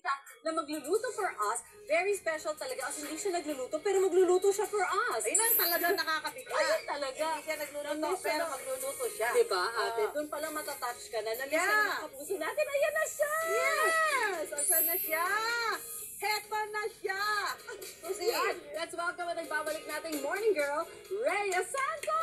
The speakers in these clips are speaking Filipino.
Balita na magluluto for us. Very special talaga. As hindi siya nagluluto, pero magluluto siya for us. Ayun ang talaga nakakabigla. Ayun talaga. Hindi siya nagluluto, pero magluluto siya. Diba, ate? Doon pala matatouch ka na. Namiss na ng kapuso natin. Ayan na siya! Yes! Asan na siya? Heto na siya! Yan. Let's welcome at nagbabalik nating morning girl, Rhea Santos!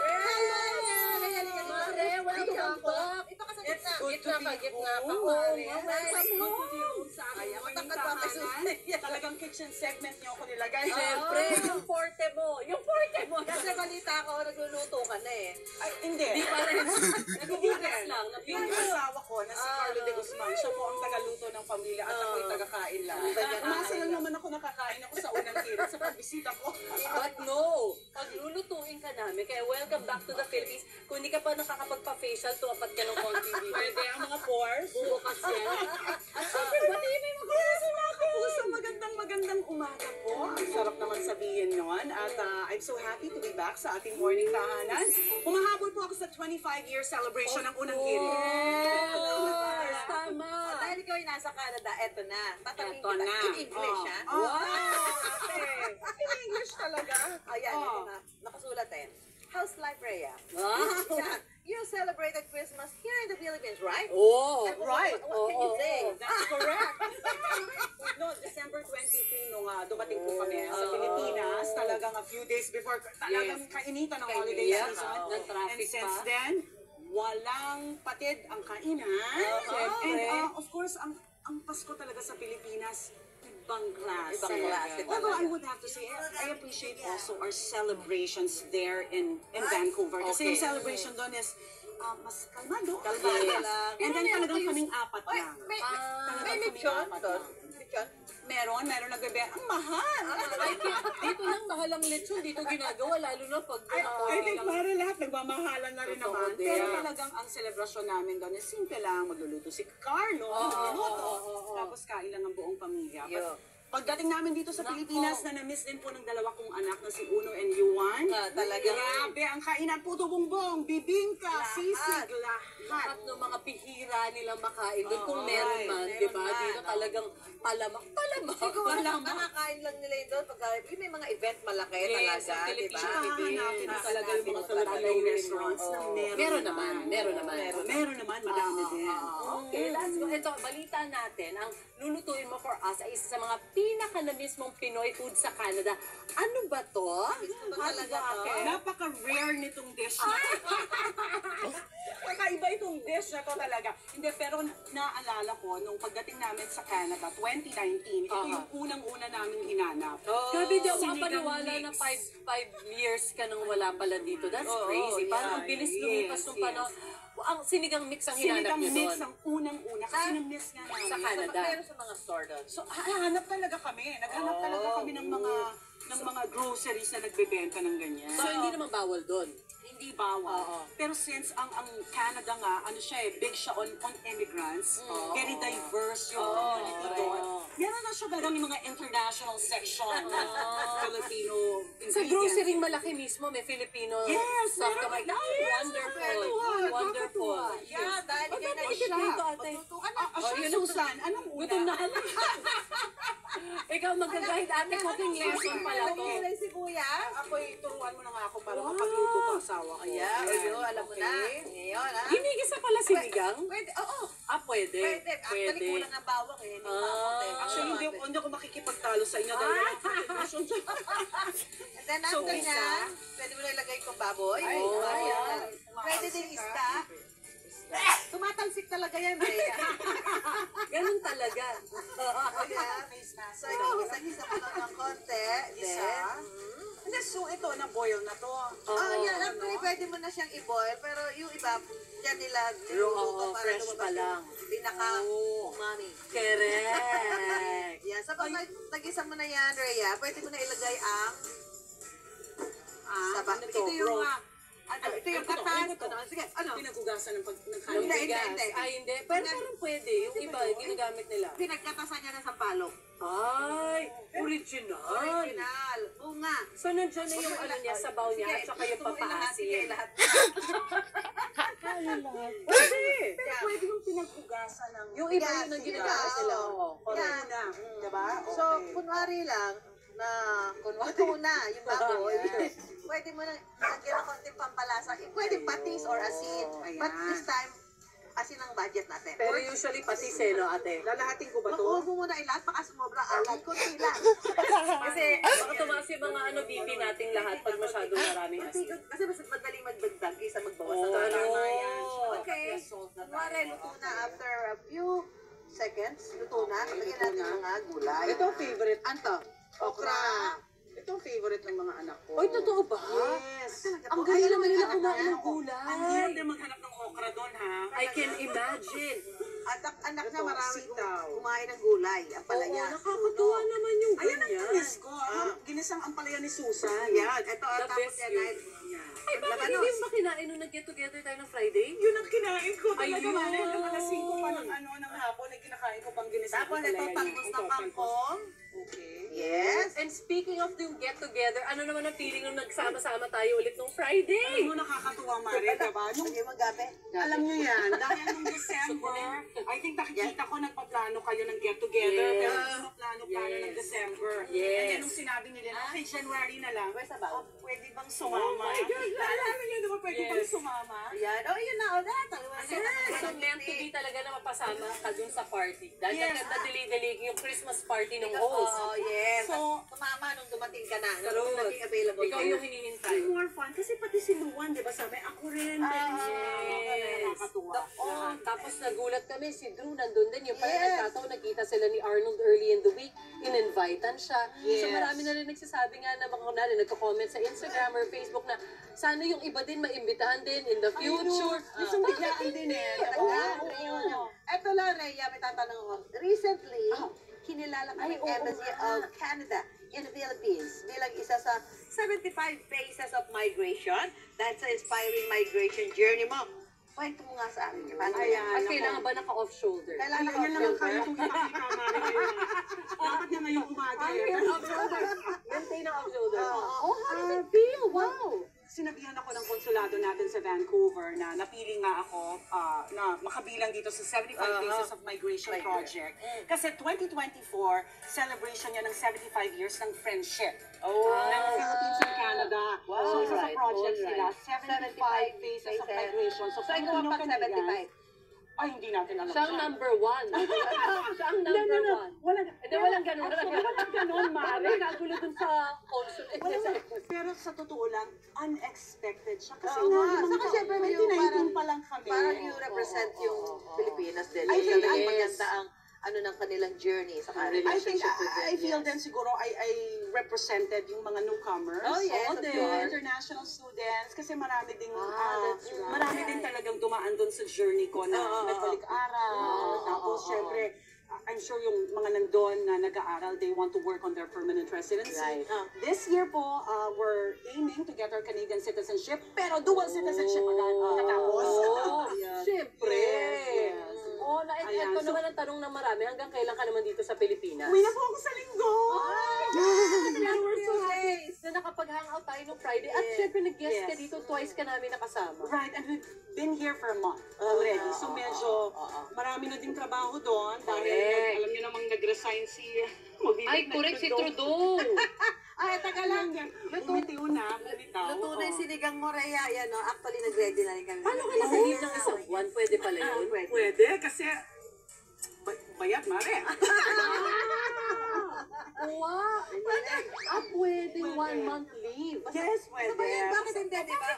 Mare, welcome back! Ito ka sa gitna. Gitna ka, gitna ka. Welcome home sa aking morning tahanan. Talagang kitchen segment niyo ako nilagay. Siyempre, yung forte mo. Yung forte mo. Kasi balita ko, nagluluto ka na eh. Ay, hindi. Di pa rin. Nagbibigas lang. Yung asawa ko na si Carlo de Guzman, siya po ang tagaluto ng pamilya at ako'y tagakain lang. Umasa lang naman ako nakakain ako sa unang hirit sa pagbisita ko. But no, paglulutuin ka namin, kaya welcome back to the Philippines. Kung hindi ka pa nakakapagpa-facial, tuwapat ka ng konti dito. Pwede ang mga pores. Bukas yan. At syempre, batiin mo yung mga puso natin. Puso, magandang umaga po. Ang sarap naman sabihin nun. At I'm so happy to be back sa ating morning tahanan. Humahabol po ako sa 25-year celebration ng unang hirit. Yes, tama. Dahil ikaw ay nasa Canada, eto na. Tatamin Eto kita. na. In English, ha? In English talaga. Ayan, ito na. Nakasulat eh. How's life, Rhea? Wow. Yeah. You celebrated Christmas here in the Philippines, right? Oh, Right. What can you say? That's correct. No, December 23 nung dumating po kami sa Pilipinas, talagang a few days before, talagang kainitan ng holiday Yeah. season. Ng traffic And since pa. then, walang patid ang kainan. Siyempre. And of course, ang Pasko talaga sa Pilipinas, ibang klase. Ibang klase Although I talaga. would have to say, I appreciate also our celebrations there in Vancouver. Kasi Okay. yung celebration doon is mas kalmado. Kalmado lang. And then talagang kaming apat Oy, lang. may Talagang lechon kaming apat doon. lang. Lechon? Meron nagbe ang mahal. Ay, dito lang mahal ang lechon. Dito ginagawa, lalo na pag I think para lahat nagmamahalan na rin Totoo naman. din. Pero talagang ang selebrasyon namin doon is simple lang. Magluluto si Carlo, magluluto. Tapos kain lang ang buong pamilya. Yo. Pagdating namin dito sa Nako. Pilipinas, na na-miss din po ng dalawa kong anak na si Uno and Yuan. Talaga. Grabe, ang kainan, puto bongbong, bibingka, sisig, lahat. lahat ng mga bihira nilang makain doon. Kung Oo, meron man, di ba? meron Dito man, talagang talamak. Siguro, nakakain lang nila yun doon pagka may mga event malaki Yes, talaga, sa di Philippines. ba? Hahanapin mo talaga yung mga Talaga Filipino yung restaurants na Meron naman, meron naman. Meron naman, madami din. Okay, let's go. Ito, balita natin, ang lulutuin mo for us ay isa sa mga pinaka na mismong Pinoy food sa Canada. Ano ba to? Talaga to. Napaka-rare nitong dish na Kakaiba itong dish na to talaga. Hindi, pero naalala ko, nung pagdating namin sa Canada, 2019, ito yung unang-una namin hinanap. Grabe, di ako Sinigang makapaniwala na mix. 5 years ka nang wala pala dito. That's Oo, crazy. Parang ang yeah, bilis yes, lumipas nung yes. panahon. Ang sinigang mix ang hinanap Sinigang niyo mix doon. ang unang-una. Kasi na-miss nga namin. Sa Canada. Meron sa mga store doon. So, hanap talaga kami. Naghanap talaga kami ng mga groceries na nagbebenta ng ganyan. So, hindi naman bawal doon. Hindi bawal. Pero since ang Canada nga, ano siya big siya on immigrants, very diverse yung community doon. Meron na siya talagang yung mga international section na Filipino Sa ingredients. grocery malaki mismo, may Filipino Yes, stuff ka. meron. Wonderful. Wonderful. Yeah, dahil Ano kayo ba na ikit dito, ate? Magluto ka na. Siya, Susan, anong una? Gutom na ka na. Ikaw magagahit ate, cooking lesson pala to. Kulay si Kuya. Ako'y turuan mo na nga ako para mapagluto pa asawa ko. Yeah, ayun, alam mo na. Okay. Ngayon, ha? Ginigisa pala sinigang? Pwede, oo. Pwede. Pwede. Actually, kulang ang bawang eh. Hindi mamote. Actually, hindi ako makikipagtalo sa inyo dahil And then So, after isa. na, pwede mo na ilagay itong baboy. Ay, Ayan. ayan. Pwede din isda. Tumatalsik talaga yan, Rhea. Ganun talaga. Ayan. So, igisa mo lang ng konti. Isa. Then, Hindi, so ito, na-boil na to. yeah, actually, pwede mo na siyang i-boil. Pero yung iba, yan nila Oo, niluluto para fresh lumabas pa lang. yung pinaka-umami. Correct. Yan. So, pag nag-isa mo na yan, Rhea, pwede mo na ilagay ang sabak. Ano to, Ito yung, bro? ito yung Ito, katas. ano to? Sige, ano? Pinagugasan ng Yung kanin. Hindi, bigas. hindi. Ay, hindi. Pero parang pwede. Yung iba, ginagamit nila. Pinagkatasan niya na sa palok. Ay, original. Original. Bunga. So, nandiyan na yung ano niya, sabaw niya, at saka yung papaasin. lahat. Pwede. Pero pwede yung pinaghugasan ng... Yung iba Yes, yun ang yun ginagawa na. sila. Oo. Correct. Yan. ba? Okay. So, kunwari lang na luto na yung baboy, pwede mo na lagyan ng konting pampalasa. Pwede patis or asin. But this time, asin ang budget natin. Pero usually patis no, ate? Lalahatin ko ba to? Huwag mo muna ilahat, baka sumobra alat. Kunti lang. Kasi baka tumaas yung mga BP nating lahat pag masyadong maraming asin. Kasi mas madaling magdagdag kaysa magbawas Oo, ng tama yan. yan. Okay. Kunwari, luto na after a few seconds. Luto na. Lagyan natin yung mga gulay. Ito ang favorite. Anto? Okra. Ito ang favorite ng mga anak ko. Oy, totoo ba? Yes. Ang galing naman nila kumain ng gulay. Ang hirap din maghanap ng okra doon, ha? I can imagine. Anak na Ito, marami sitaw. kumain ng gulay. Ang Oo, palaya. nakakatuwa naman yung Ayan ang ganyan. tamis ko. Ginisang ampalaya ni Susan. Yan. Ito The ang tapos best yan yun. ay Ay, bakit hindi mo kinain nung nag-get together tayo ng Friday? Yun ang kinain ko. Ayun. Talaga, Mare. Hanggang alas 5 pa ng hapon ay kinakain ko pang ginisang Tapos ito ampalaya tangkos niya. na kangkong. Okay. Yes. And speaking of yung get together, ano naman ang feeling nung nagsama-sama tayo ulit nung Friday? Alam mo, nakakatuwa, Mare, diba? Nung, Hindi mo gabi. alam niyo yan, dahil nung December, I think nakikita ko nagpaplano kayo ng get-together, Yes. pero hindi mo plano-plano ng Yes. December. Yes. And then nung sinabi nila, okay, January na lang, Where's the bowl? pwede bang sumama? Oh my God. Naalala niyo, diba, pwede Yes. bang sumama? Yan. Oh, yun na. Oh, that. So, meant to be talaga na mapasama ka dun sa party. Dahil Yes. nagdadali-dali yung Christmas party ng host. Oh, yes. So, tumama nung dumating ka na. True. Nung naging available Ikaw ka. yung hinihintay. more fun, kasi pati si Luan, di ba, sabi, ako rin. Yes. Nakakatuwa. Oo, tapos nagulat kami, si Drew nandun din. Yung pala Yes. nagkataon, nakita sila ni Arnold early in the week, in-invitan siya. So Yes. marami na rin nagsasabi nga na mga kunwari, nagko-comment sa Instagram or Facebook na sana yung iba din maimbitahan din in the future. Isang biglaan din eh. Oo. Eto lang, Rhea, may tatanong ako. Recently, kinilala ka ng Embassy of Canada in the Philippines bilang isa sa 75 Phases of Migration. That's the inspiring migration journey mo. Kwento mo nga sa akin. Paano Ayan. yan? At kailangan ba naka-off shoulder? Kailangan Ayan, yan lang ang kaya kong ipakita, Mari, ngayon. Dapat na ngayong umaga eh. Off shoulder. Maintain ang off shoulder. Oo. Oh, how does it feel? Wow! Sinabihan ako ng konsulado natin sa Vancouver na napili nga ako na makabilang dito sa 75 Phases of Migration Project. Kasi 2024, celebration niya ng 75 years ng friendship ng Philippines and Canada. Wow. So isa sa Alright, project alright. nila, 75 Phases of Migration. So So, ikaw ang pag 75. ay, hindi natin alam Siya ang siya. number one. Siya ang number one. Walang ganun. Walang ganun, Mari. Nakagulo dun sa consulate. Pero sa totoo lang, unexpected siya. Kasi Oo nga. nga, Saka syempre, yung 2019 pa lang kami. Parang you represent yung Pilipinas din. I Yung think, talagang yes. maganda ang ano ng kanilang journey sa I think, relationship with them. I feel Yes. then siguro I represented yung mga newcomers. Oh, yes, Oo, of din. course. International students. Kasi marami ding, that's right. marami din talagang dumaan doon sa journey ko na nagbalik-aral. Tapos, syempre, I'm sure yung mga nandun na nag-aaral, they want to work on their permanent residency. Right. This year po, we're aiming to get our Canadian citizenship, pero dual citizenship agad katapos. Oh, siyempre. Yes, yes. Oh, Ayan, ito so- naman ang tanong ng marami, hanggang kailan ka naman dito sa Pilipinas? Uwi na po ako sa linggo! And we're so happy na nakapag-hangout tayo no Friday. At syempre nag-guest ka Yes. dito, twice ka namin nakasama. Right, and we've been here for a month already. So medyo marami na din trabaho doon dahil Correct. alam niyo namang nag-resign si Mabibig Ay, correct si Trudeau. Ay, taga lang. Bumitiw na, bumitaw. Luto na yung sinigang mo, Rhea. Yan, no? Actually, nag-ready na rin kami. Paano ka nasa-leave ng isang buwan? Pwede pala yun? Pwede, kasi bayat, Mare. Wow! Pwede 1 month leave. Yes, pwede. Bakit hindi, di ba?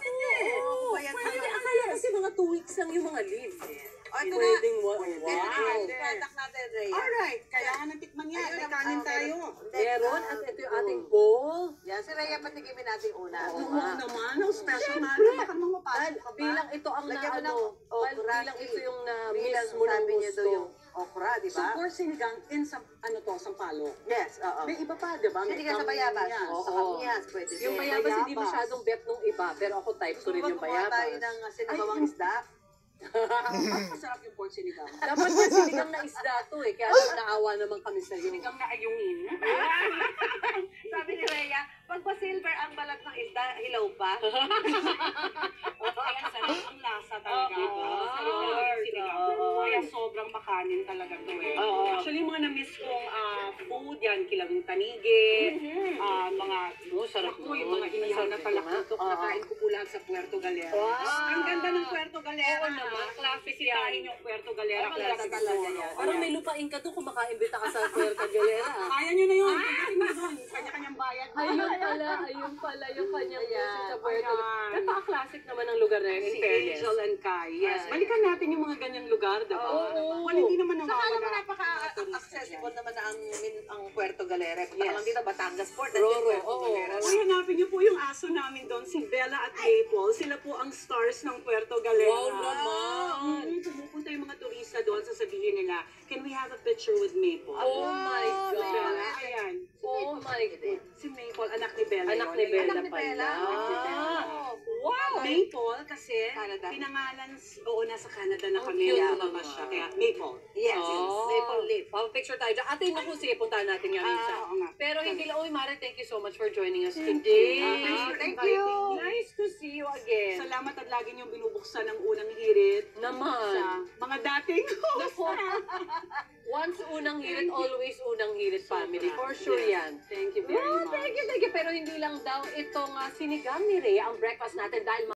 Oo, Bayad pwede. naman. Akala kasi mga 2 weeks lang yung mga leave. O, ito na. Pwedeng Ito na wow. yung product natin, Rhea. Alright, kailangan ng tikman yan. May kanin tayo. Meron at ito yung ating bowl. Yan, si Rhea, patikimin natin una. Wow naman, ang special, Mare. Baka mapasok ka pa. Bilang ito ang Lagyan mo na ng okra. bilang ito yung Bilang na-miss mo ng sabi niya daw gusto. yung okra, di So, ba? for sinigang in Sampaloc. Yes, oo. May iba pa, di ba? May Sinigang sa bayabas. kamyas. Oo, sa kamyas, pwede din. Yung bayabas hindi bayabas. masyadong bet nung iba, pero ako type ko rin yung Gumawa tayo bayabas. ng sinabawang isda. Masarap yung pork sinigang. Dapat nga sinigang na isda to eh, kaya lang naawa naman kami sa iyo. Sinigang na ayungin. Sabi ni Rhea, pag pa-silver ang balat ng isda, hilaw pa. Kaya sarap ang lasa talaga. Sarap Oo. talaga yung sinigang. Oo. Kaya sobrang makanin talaga to eh. Oo. Actually, yung mga na-miss kong food, yan, kilagang tanige, mga, sarap naku, yung mga inihaw na palaktutok, nakain ko po lahat sa Puerto Galera. Wow. Ang ganda ng Puerto Galera. Oo naman, classic yan. Bisitahin yung Puerto Galera. Ay, maganda classic talaga siguro. yan. Parang may lupain ka doon kung makaimbita ka sa Puerto Galera. Kaya nyo na yun. Pagdating mo doon, kanya-kanyang bayad. Ayun pala yung kanyang visit sa Puerto Galera. Ayan. Napaka-classic naman ng lugar na yun, in Si fairness. Angel and Kai. Yes. Ay. Balikan natin yung mga ganyang lugar, diba? Oo. Well, hindi naman Saka naman nawawala. napaka-accessible naman na ang Puerto Galera. Punta Yes. ka lang dito, Batangas Port. Roro, nandiyan Puerto oo. Galera. Uy, hanapin niyo po yung aso namin doon, si Bella at Maple. Sila po ang stars ng Puerto Galera. Wow naman. Pumupunta yung mga turista doon, sasabihin nila, can we have a picture with Maple? Oh my Bella, God. ayan. Oh my God. Si Maple, anak ni Bella. Anak yun. ni Bella Anak ni Bella. pala. Wow! Maple kasi Canada. pinangalan, oo, nasa Canada na Ang kami. cute Lumabas naman. siya. Kaya Maple. Yes, Oh. maple leaf. Picture tayo dyan. Ate, naku, sige, puntahan natin nga minsan. Oo nga. Pero hindi lang, Mare, thank you so much for joining us Thank today. you. Thank Inviting you. me. Nice to see you again. Salamat at lagi niyong binubuksan ang unang hirit sa Naman. mga dating Naku. Once unang hirit, always unang hirit family. For sure yan. Thank you very Oh, much. thank you. Pero hindi lang daw itong sinigang ni Rhea ang breakfast natin dahil